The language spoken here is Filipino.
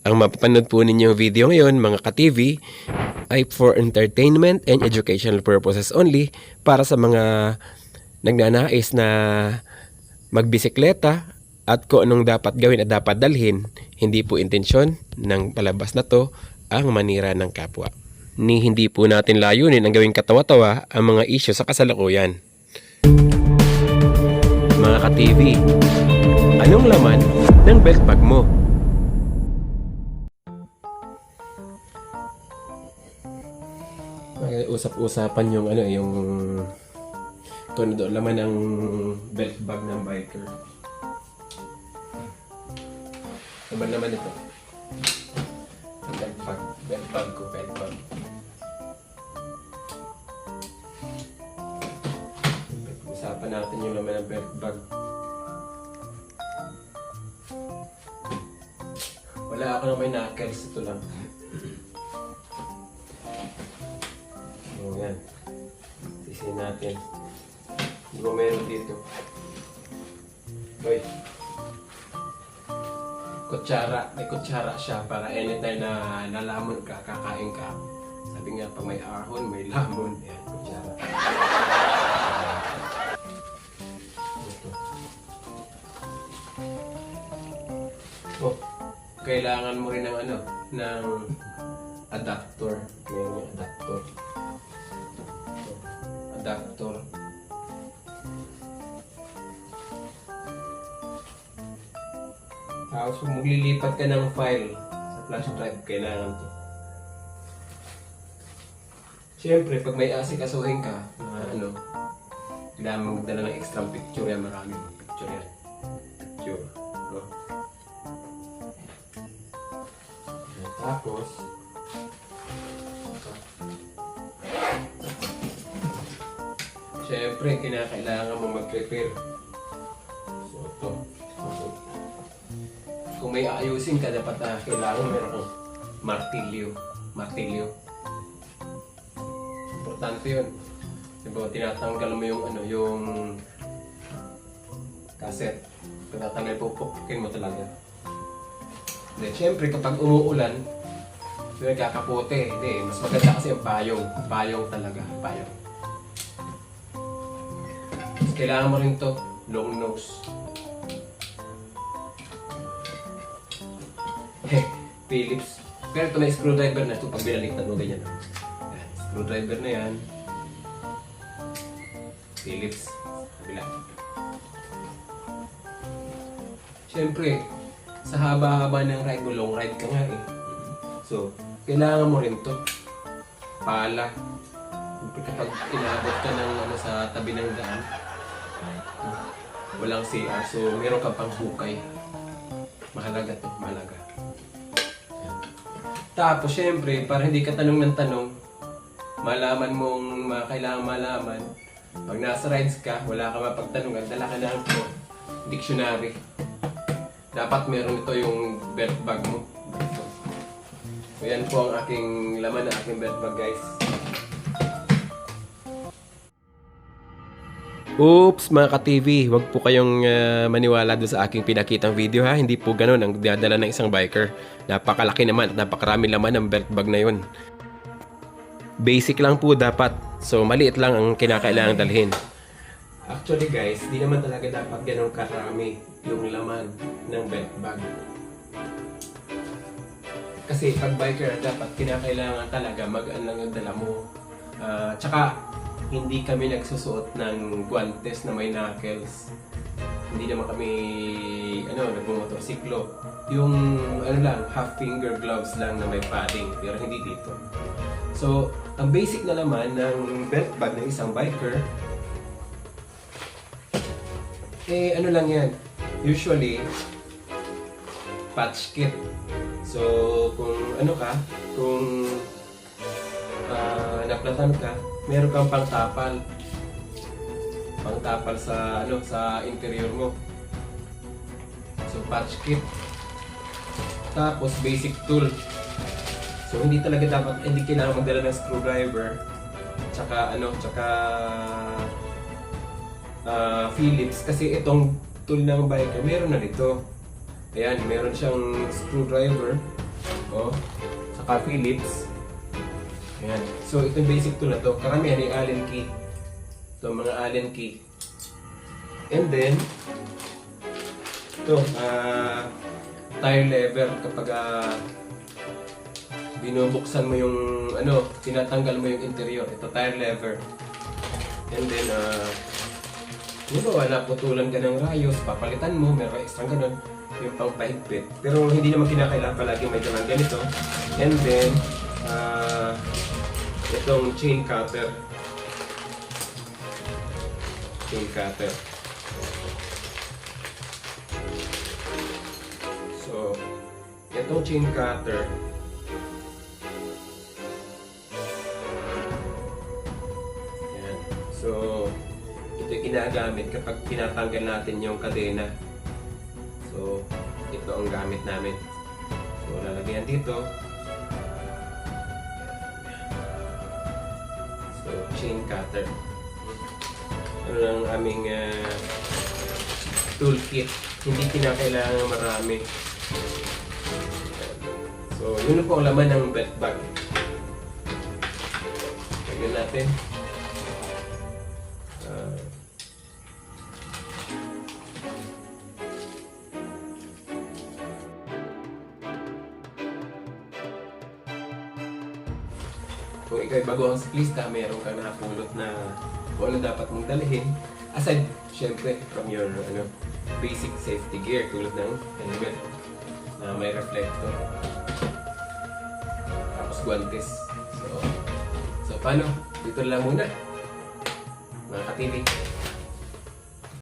Ang mapapanood po ninyong video ngayon, mga ka-TV, ay for entertainment and educational purposes only, para sa mga nagnanais na magbisikleta at kung anong dapat gawin at dapat dalhin. Hindi po intensyon ng palabas na to ang manira ng kapwa. Ni hindi po natin layunin ang gawing katawa-tawa ang mga isyu sa kasalukuyan. Mga ka-TV, anong laman ng belt bag mo? Usap-usapan yung yung tono laman ng belt bag ng biker. Naman ito. Belt bag ko, belt bag. Usapan natin yung laman ng belt bag. Wala ako na may knuckles, ito lang. So, yan. Sisihin natin. Hindi ko meron dito. Hoy. Kutsara. May kutsara siya para anytime na nalamon ka, kakain ka. Sabi nga, pag may ahon, may lamon. Yan, kutsara. Ito. Oh, kailangan mo rin ng ng adapter. May adapter. Adapter. Tapos kung maglilipat ka ng file sa flash drive, kailangan to. Siyempre, pag may asikasuhin ka, kailangan magdala ng extra picture yan. Maraming picture yan. Picture. No? Tapos, siyempre, kinakailangan mo mag-prepare. So, ito. Kung may ayusin ka, dapat kailangan meron kang martilyo. Martilyo. Importante yun. Diba, tinatanggal mo yung cassette. Tinatanggal, pupukin mo talaga. Then, siyempre, kapag umuulan, nagkakapote. Hindi, mas maganda kasi ang payong. Payong talaga. Payong. Kailangan mo rin to, long nose. Phillips. Pero ito may screwdriver na ito pag binaliktad mo ganyan. Yan, screwdriver na yan. Phillips. Kabila. Siyempre, sa haba-haba ng ride mo, long ride ka nga eh. So, kailangan mo rin to. Pala. Kapag inabot ka ng sa tabi ng daan, walang CR, so meron kang panghukay. Mahalaga to, mahalaga. Tapos syempre, para hindi ka tanong ng tanong, malaman mong kailangan malaman. Pag nasa rides ka, wala ka mapagtanungan, dala ka ng dictionary. Dapat meron ito yung belt bag mo. So yan po ang aking laman ng aking belt bag, guys. Oops, mga ka-TV, wag po kayong maniwala doon sa aking pinakitang video ha. Hindi po ganun ang dinadala ng isang biker. Napakalaki naman at napakarami laman ng belt bag na yun. Basic lang po dapat. So maliit lang ang kinakailangan dalhin. Actually guys, di naman talaga dapat ganun karami yung laman ng belt bag. Kasi pag biker, dapat kinakailangan talaga magaan lang yung dala mo. Tsaka hindi kami nagsusuot ng guantes na may knuckles. Hindi naman kami nagmumotorsiklo. Yung lang, half finger gloves lang na may padding, pero hindi dito. So, ang basic na laman ng belt bag ng isang biker, lang yan. Usually, patch kit. So, kung kung naplatan ka, meron kang pangtapal sa sa interior mo. So patch kit. Tapos basic tool. So hindi kailangan magdala ng screwdriver. Tsaka Phillips kasi itong tool ng biker meron na nito. Ayan, meron siyang screwdriver. Oh, saka Phillips. Ayan. So, itong basic tool na to, karamihan ay Allen key. Ito, mga Allen key. And then, ito, tire lever. Kapag binubuksan mo yung, tinatanggal mo yung interior. Ito, tire lever. And then, naputulan ka ng rayos, papalitan mo, meron extra ganun, yung pang pahigpit. Pero hindi naman kinakailangan palagi may dalang ganito. And then, itong chain cutter. Chain cutter. So, itong chain cutter, yan. So, ito yung ginagamit kapag tinatanggal natin yung kadena. So, ito ang gamit namin. So, lalagyan dito. So, chain cutter. Ano lang aming toolkit. Hindi kinakailangan marami. So, yun po ang laman ng belt bag. Lagyan natin. Kung ikaw ay bago ang siklista, meron kang nakapulot na kung ano dapat mong dalhin. Aside, syempre, from your basic safety gear, tulad ng helmet na may reflector. Tapos guantes. So paano? Dito lang muna, mga ka-TV.